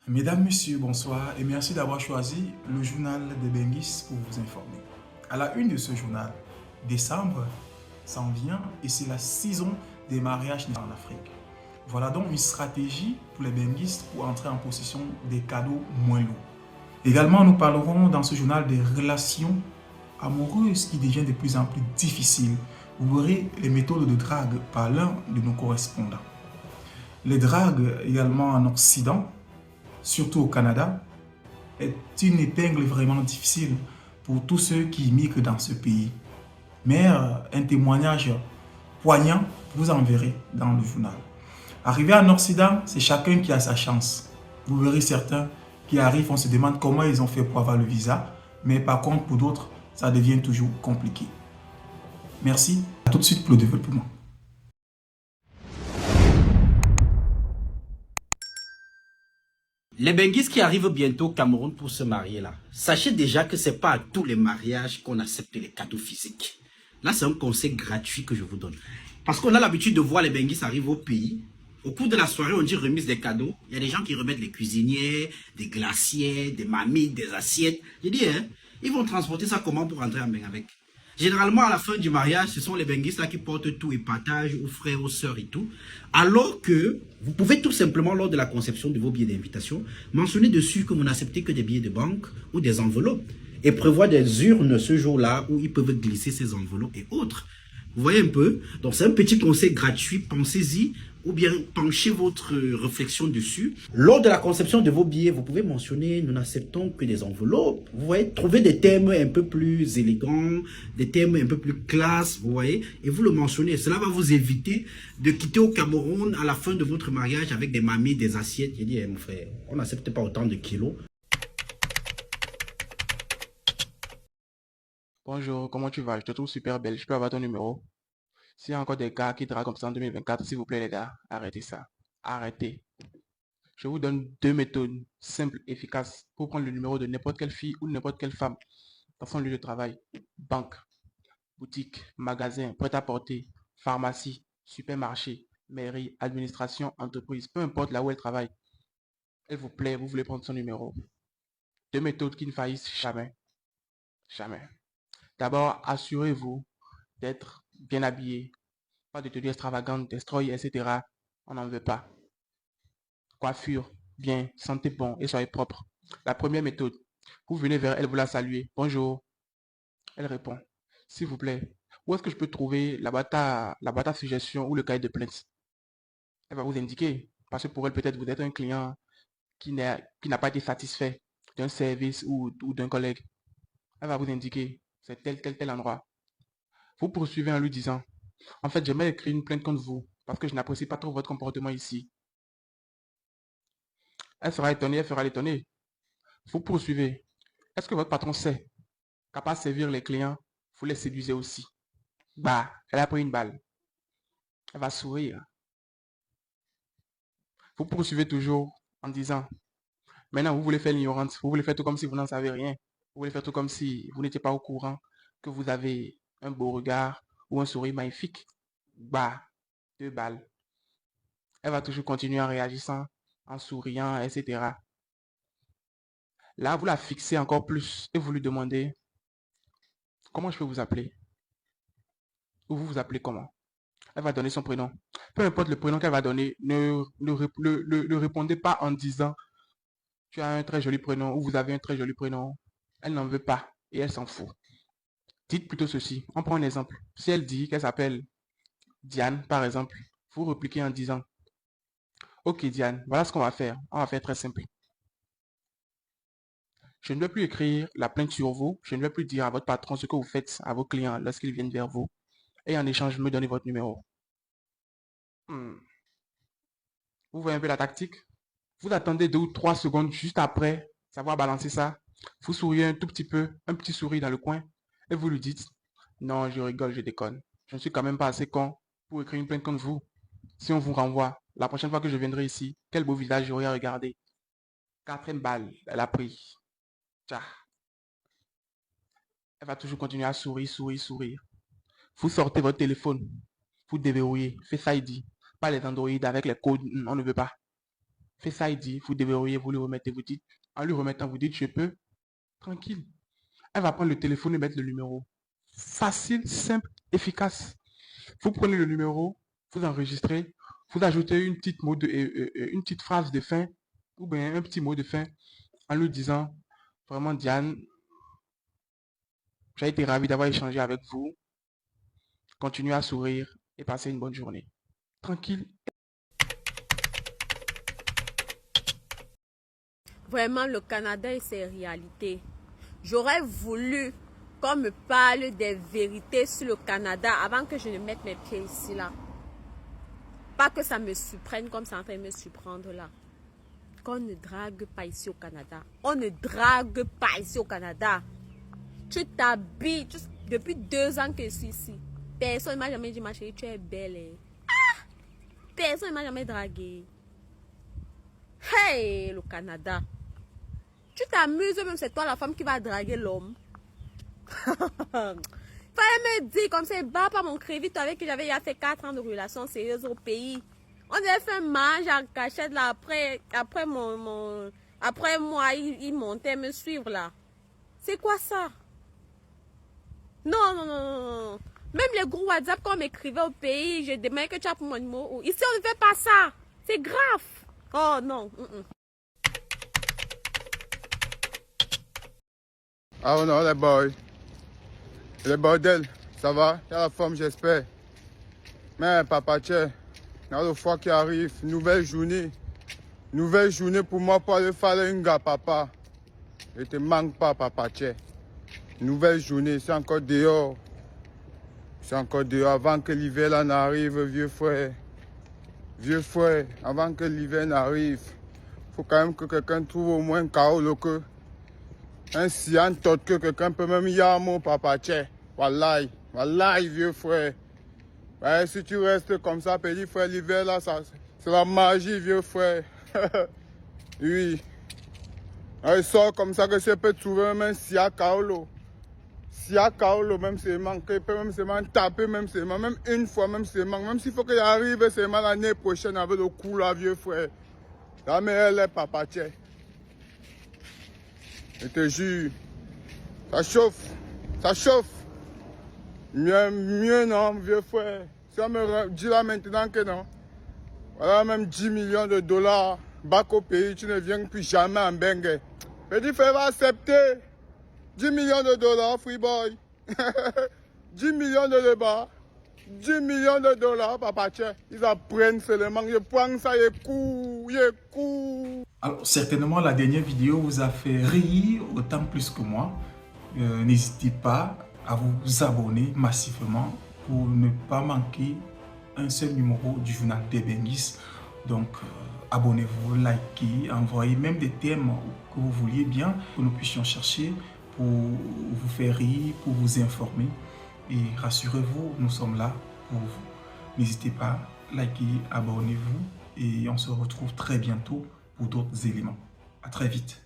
Mesdames, Messieurs, bonsoir et merci d'avoir choisi le journal de Bengis pour vous informer. À la une de ce journal, décembre s'en vient et c'est la saison des mariages en Afrique. Voilà donc une stratégie pour les benguistes pour entrer en possession des cadeaux moins lourds. Également, nous parlerons dans ce journal des relations amoureuses qui deviennent de plus en plus difficiles. Vous verrez les méthodes de drague par l'un de nos correspondants. Les dragues également en Occident, surtout au Canada, est une épingle vraiment difficile pour tous ceux qui migrent dans ce pays. Mais un témoignage poignant, vous en verrez dans le journal. Arrivé en Occident, c'est chacun qui a sa chance. Vous verrez certains qui arrivent, on se demande comment ils ont fait pour avoir le visa, mais par contre pour d'autres, ça devient toujours compliqué. Merci, à tout de suite pour le développement. Les Benguis qui arrivent bientôt au Cameroun pour se marier là, sachez déjà que c'est pas à tous les mariages qu'on accepte les cadeaux physiques. Là, c'est un conseil gratuit que je vous donne. Parce qu'on a l'habitude de voir les Benguis arriver au pays. Au cours de la soirée, on dit remise des cadeaux. Il y a des gens qui remettent les cuisiniers, des glaciers, des mamies, des assiettes. Je dis, hein, ils vont transporter ça comment pour rentrer en bain avec? Généralement, à la fin du mariage, ce sont les benguistes là qui portent tout et partagent aux frères, aux sœurs et tout. Alors que vous pouvez tout simplement, lors de la conception de vos billets d'invitation, mentionner dessus que vous n'acceptez que des billets de banque ou des enveloppes. Et prévoir des urnes ce jour-là où ils peuvent glisser ces enveloppes et autres. Vous voyez un peu? Donc c'est un petit conseil gratuit, pensez-y, ou bien penchez votre réflexion dessus. Lors de la conception de vos billets, vous pouvez mentionner, nous n'acceptons que des enveloppes. Vous voyez, trouvez des thèmes un peu plus élégants, des thèmes un peu plus classe, vous voyez, et vous le mentionnez. Cela va vous éviter de quitter au Cameroun à la fin de votre mariage avec des mamies, des assiettes. J'ai dit, mon frère, on n'accepte pas autant de kilos. Bonjour, comment tu vas? Je te trouve super belle. Je peux avoir ton numéro? S'il y a encore des gars qui draguent comme ça en 2024, s'il vous plaît, les gars, arrêtez ça. Arrêtez. Je vous donne deux méthodes simples, efficaces pour prendre le numéro de n'importe quelle fille ou n'importe quelle femme dans son lieu de travail. Banque, boutique, magasin, prêt-à-porter, pharmacie, supermarché, mairie, administration, entreprise, peu importe là où elle travaille. Elle vous plaît, vous voulez prendre son numéro. Deux méthodes qui ne faillissent jamais. Jamais. D'abord, assurez-vous d'être bien habillé. Pas de tenue extravagante, destroy, etc. On n'en veut pas. Coiffure, bien, sentez bon et soyez propre. La première méthode, vous venez vers elle, vous la saluez. Bonjour. Elle répond. S'il vous plaît, où est-ce que je peux trouver la boîte à suggestions ou le cahier de plainte? Elle va vous indiquer. Parce que pour elle, peut-être vous êtes un client qui n'a pas été satisfait d'un service ou d'un collègue. Elle va vous indiquer. C'est tel endroit. Vous poursuivez en lui disant, en fait, j'aimerais écrire une plainte contre vous parce que je n'apprécie pas trop votre comportement ici. Elle sera étonnée, elle fera l'étonnée. Vous poursuivez. Est-ce que votre patron sait qu'à part servir les clients, vous les séduisez aussi? Bah, elle a pris une balle. Elle va sourire. Vous poursuivez toujours en disant, maintenant vous voulez faire l'ignorante, vous voulez faire tout comme si vous n'en savez rien. Vous voulez faire tout comme si vous n'étiez pas au courant que vous avez un beau regard ou un sourire magnifique. Bah, deux balles. Elle va toujours continuer en réagissant, en souriant, etc. Là, vous la fixez encore plus et vous lui demandez, comment je peux vous appeler? Ou vous vous appelez comment? Elle va donner son prénom. Peu importe le prénom qu'elle va donner, ne répondez pas en disant tu as un très joli prénom ou vous avez un très joli prénom. Elle n'en veut pas et elle s'en fout. Dites plutôt ceci. On prend un exemple. Si elle dit qu'elle s'appelle Diane, par exemple, vous repliquez en disant ok Diane, voilà ce qu'on va faire. On va faire très simple. Je ne vais plus écrire la plainte sur vous. Je ne vais plus dire à votre patron ce que vous faites à vos clients lorsqu'ils viennent vers vous. Et en échange, me donnez votre numéro. Hmm. Vous voyez un peu la tactique? Vous attendez 2 ou 3 secondes juste après savoir balancer ça. Vous souriez un tout petit peu, un petit sourire dans le coin, et vous lui dites, non, je rigole, je déconne. Je ne suis quand même pas assez con pour écrire une plainte contre vous. Si on vous renvoie, la prochaine fois que je viendrai ici, quel beau visage j'aurai à regarder. Quatrième balle, elle a pris. Tcha. Elle va toujours continuer à sourire, sourire, sourire. Vous sortez votre téléphone, vous déverrouillez, Face ID, pas les Android avec les codes, on ne veut pas. Face ID, vous déverrouillez, vous lui remettez, vous dites, en lui remettant, vous dites, je peux, tranquille. Elle va prendre le téléphone et mettre le numéro. Facile, simple, efficace. Vous prenez le numéro, vous enregistrez, vous ajoutez une petite phrase de fin ou bien un petit mot de fin en lui disant, vraiment Diane, j'ai été ravi d'avoir échangé avec vous. Continuez à sourire et passez une bonne journée. Tranquille. Vraiment, le Canada et ses réalités. J'aurais voulu qu'on me parle des vérités sur le Canada avant que je ne mette mes pieds ici, là. Pas que ça me surprenne comme c'est en train de me surprendre là. Qu'on ne drague pas ici au Canada. On ne drague pas ici au Canada. Tu t'habilles. Depuis 2 ans que je suis ici. Personne ne m'a jamais dit, ma chérie, tu es belle. Hein. Ah! Personne ne m'a jamais dragué. Hey, le Canada. Tu t'amuses même, c'est toi la femme qui va draguer l'homme. Fallait me dire comme ça, bat pas mon crédit avec qui j'avais fait 4 ans de relation sérieuse au pays. On avait fait un mariage en cachette là, après moi, il montait me suivre là. C'est quoi ça? Non, non, non, non, non. Même les groupes WhatsApp, quand on m'écrivait au pays, je demandais que tu as pour mon numéro. Ici, on ne fait pas ça. C'est grave. Oh non. Ah non, les boys. Le bordel, ça va? Il y a la forme, j'espère. Mais papa, tiens, il y a le foie qui arrive. Nouvelle journée. Nouvelle journée pour moi pour aller faire un gars, papa. Ne te manque pas, papa, tiens. Nouvelle journée, c'est encore dehors. C'est encore dehors avant que l'hiver là n'arrive, vieux frère. Vieux frère, avant que l'hiver n'arrive, faut quand même que quelqu'un trouve au moins un chaos que. Un sian tot que quelqu'un peut même y avoir mon papa, tiens. Wallahi, wallahi, vieux frère. Ouais, si tu restes comme ça, petit frère, l'hiver là, c'est la magie, vieux frère. Oui. Il sort comme ça que je peux trouver même un sia kaolo. Sia kaolo, même c'est manqué, peut même seulement taper, même seulement, même une fois, même seulement. Même s'il faut qu'il arrive seulement l'année prochaine avec le coup là, vieux frère. La mère, elle est papa, tiens. Je te jure, ça chauffe, ça chauffe. Mieux non, vieux frère. Si on me dit là maintenant que non, voilà même 10 millions de dollars, back au pays, tu ne viens plus jamais en Bengue. Petit frère va accepter 10 millions de dollars, free boy. 10 millions de dollars, 10 millions de dollars, papa, tiens, ils apprennent seulement, je prends ça, je cours. Alors, certainement, la dernière vidéo vous a fait rire autant plus que moi. N'hésitez pas à vous abonner massivement pour ne pas manquer un seul numéro du journal des Benguis. Donc, abonnez-vous, likez, envoyez même des thèmes que vous vouliez bien que nous puissions chercher pour vous faire rire, pour vous informer. Et rassurez-vous, nous sommes là pour vous. N'hésitez pas, likez, abonnez-vous et on se retrouve très bientôt pour d'autres éléments. À très vite.